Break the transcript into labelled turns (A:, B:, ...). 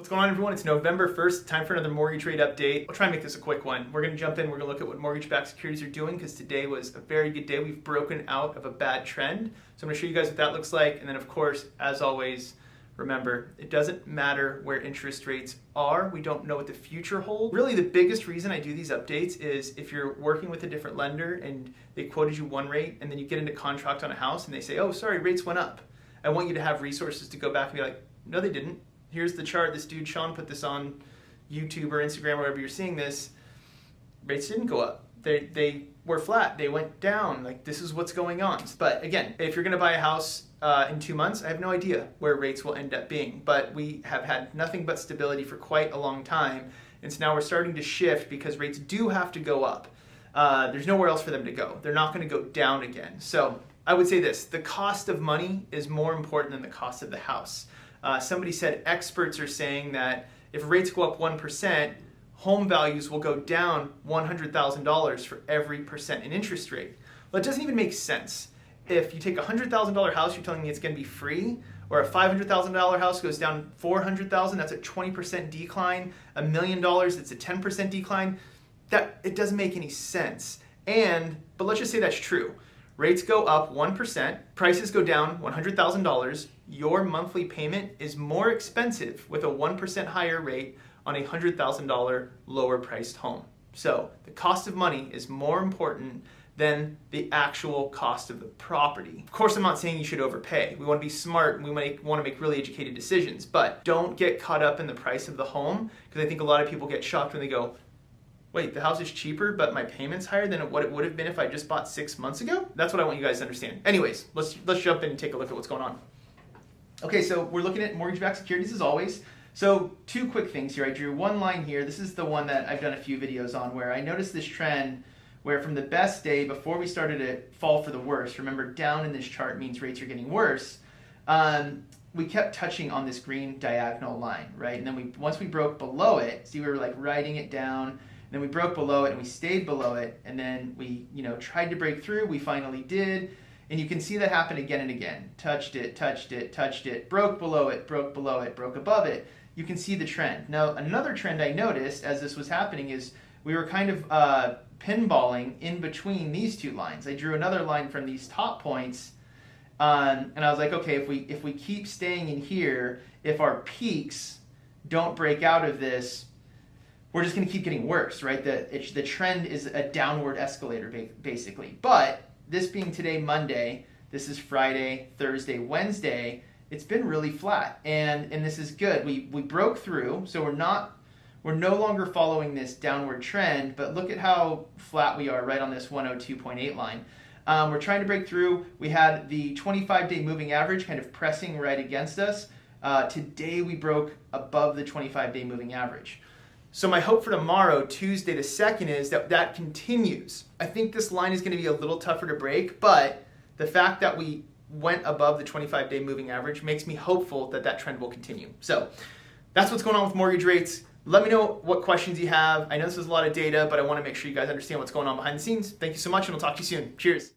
A: What's going on, everyone? It's November 1st, time for another mortgage rate update. I'll try and make this a quick one. We're going to jump in, we're going to look at what mortgage-backed securities are doing because today was a very good day. We've broken out of a bad trend. So I'm going to show you guys what that looks like. And then, of course, as always, remember, it doesn't matter where interest rates are. We don't know what the future holds. Really, the biggest reason I do these updates is if you're working with a different lender and they quoted you one rate and then you get into contract on a house and they say, oh, sorry, rates went up. I want you to have resources to go back and be like, no, they didn't. Here's the chart. This dude, Sean, put this on YouTube or Instagram or wherever you're seeing this. Rates didn't go up. They were flat. They went down. Like, this is what's going on. But again, if you're going to buy a house in 2 months, I have no idea where rates will end up being. But we have had nothing but stability for quite a long time. And so now we're starting to shift because rates do have to go up. There's nowhere else for them to go. They're not going to go down again. So I would say this. The cost of money is more important than the cost of the house. Somebody said experts are saying that if rates go up 1%, home values will go down $100,000 for every percent in interest rate. Well, it doesn't even make sense. If you take a $100,000 house, you're telling me it's going to be free, or a $500,000 house goes down $400,000, that's a 20% decline. $1 million, it's a 10% decline. It doesn't make any sense. But let's just say that's true. Rates go up 1%, prices go down $100,000, your monthly payment is more expensive with a 1% higher rate on a $100,000 lower priced home. So the cost of money is more important than the actual cost of the property. Of course, I'm not saying you should overpay. We want to be smart and we want to make really educated decisions, but don't get caught up in the price of the home, because I think a lot of people get shocked when they go, wait, the house is cheaper, but my payment's higher than what it would have been if I just bought 6 months ago? That's what I want you guys to understand. Anyways, let's jump in and take a look at what's going on. Okay, so we're looking at mortgage-backed securities as always. So 2 quick things here. I drew one line here. This is the one that I've done a few videos on where I noticed this trend where from the best day before we started to fall for the worst, remember down in this chart means rates are getting worse, we kept touching on this green diagonal line, right? And then once we broke below it, see, we were like writing it down. Then we broke below it and we stayed below it, and then we tried to break through. We finally did, and you can see that happen again and again. Touched it, touched it, touched it, broke below it, broke below it, broke above it. You can see the trend. Now, another trend I noticed as this was happening is we were kind of pinballing in between these 2 lines. I drew another line from these top points, and I was like, okay, if we keep staying in here, if our peaks don't break out of this, we're just going to keep getting worse, right? The trend is a downward escalator, basically. But this being today, Monday, this is Friday, Thursday, Wednesday, it's been really flat, and this is good. We broke through, so we're no longer following this downward trend, but look at how flat we are right on this 102.8 line. We're trying to break through. We had the 25-day moving average kind of pressing right against us. Today we broke above the 25-day moving average. So my hope for tomorrow, Tuesday the 2nd, is that continues. I think this line is going to be a little tougher to break, but the fact that we went above the 25-day moving average makes me hopeful that trend will continue. So that's what's going on with mortgage rates. Let me know what questions you have. I know this is a lot of data, but I want to make sure you guys understand what's going on behind the scenes. Thank you so much, and I'll talk to you soon. Cheers.